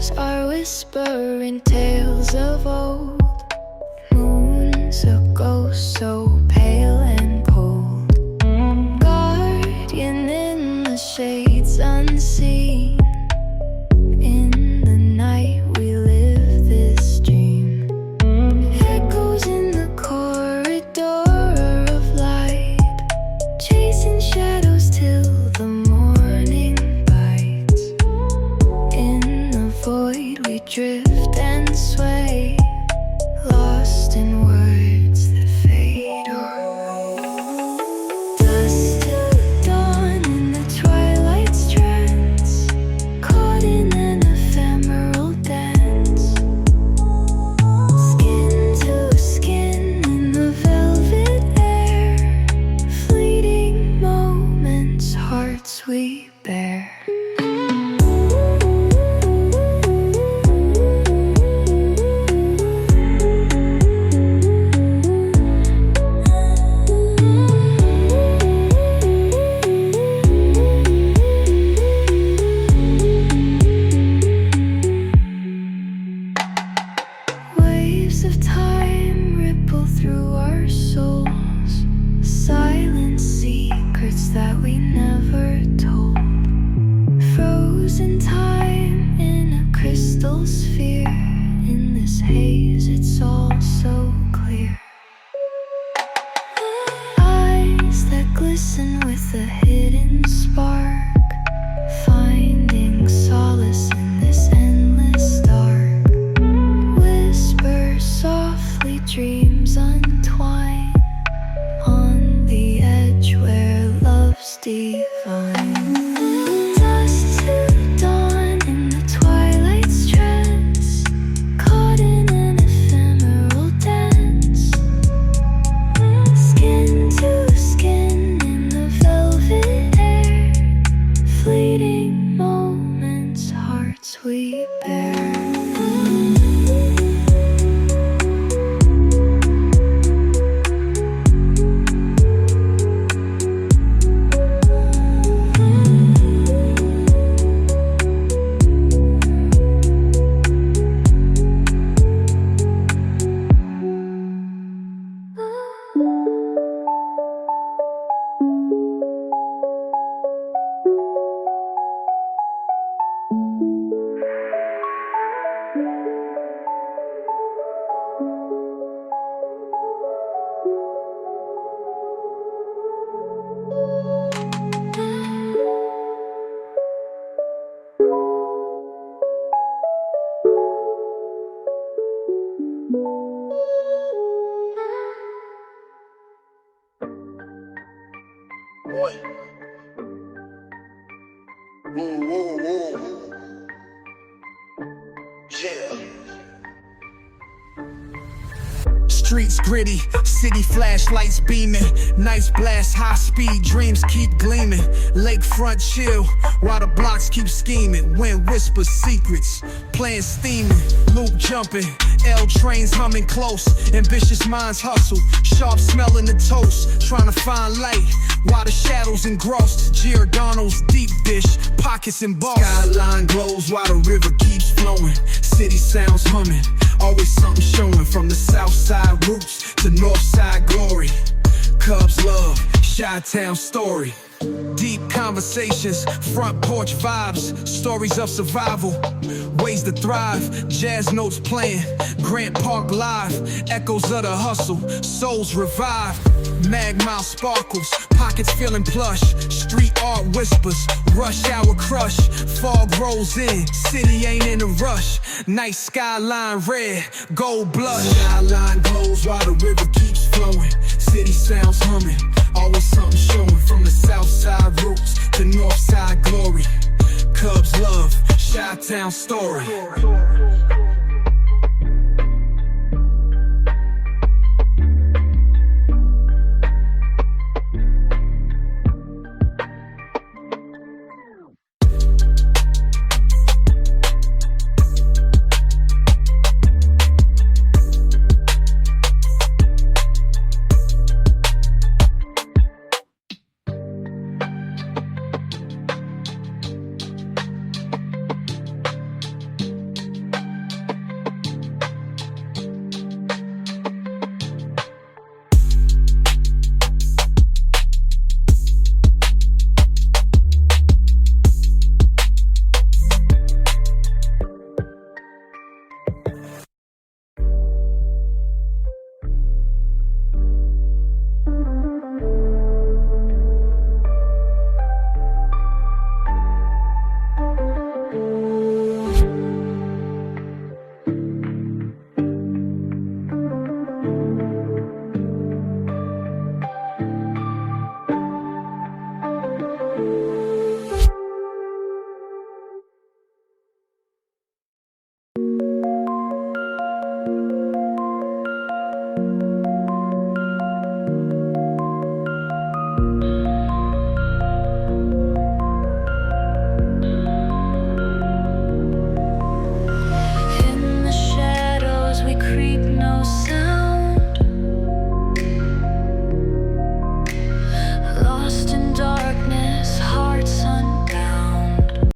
stars are whispering tales of old. Moons a ghost so pale and cold. Guardian in the shades unseen. In the night we live this dream. Echoes in the corridor of light, chasing shadows till the morning bites. In the void we drift and sway, lost in words that fade away. Dust till the dawn in the twilight's trance, caught in an ephemeral dance. Skin to skin in the velvet air, fleeting moments, hearts we bear. Waves of time ripple through our souls, silent secrets that we never told. Frozen time in a crystal sphere, in this haze it's all so clear. Eyes that glisten with a hidden spark, finding solace in this endless dark. Whisper softly, dreams untwine on the edge where love's divine. Dust to dawn in the twilight's trance, caught in an ephemeral dance. Skin to skin in the velvet air, fleeting moments, hearts we bear. Boy. Yeah. Streets gritty, city flashlights beaming. Nights blast, high speed, dreams keep gleaming. Lakefront chill, while the blocks keep scheming. Wind whispers secrets, playing steaming. Loop jumping, L trains humming close. Ambitious minds hustle, sharp smelling the toast. Trying to find light, while the shadows engrossed. Giordano's deep dish, pockets embossed. Skyline glows while the river keeps flowing. City sounds humming, always something showing. From the south side roots to north side glory. Cubs love, Chi-Town story. Deep conversations, front porch vibes. Stories of survival, ways to thrive. Jazz notes playing, Grant Park live. Echoes of the hustle, souls revive. Mag mouth sparkles, pockets feeling plush. Street art whispers, rush hour crush. Fog rolls in, city ain't in a rush. Night skyline red, gold blush. Skyline glows while the river keeps flowing. City sounds humming, always something showing. From the south side roots to north side glory. Cubs love, Chi-Town story.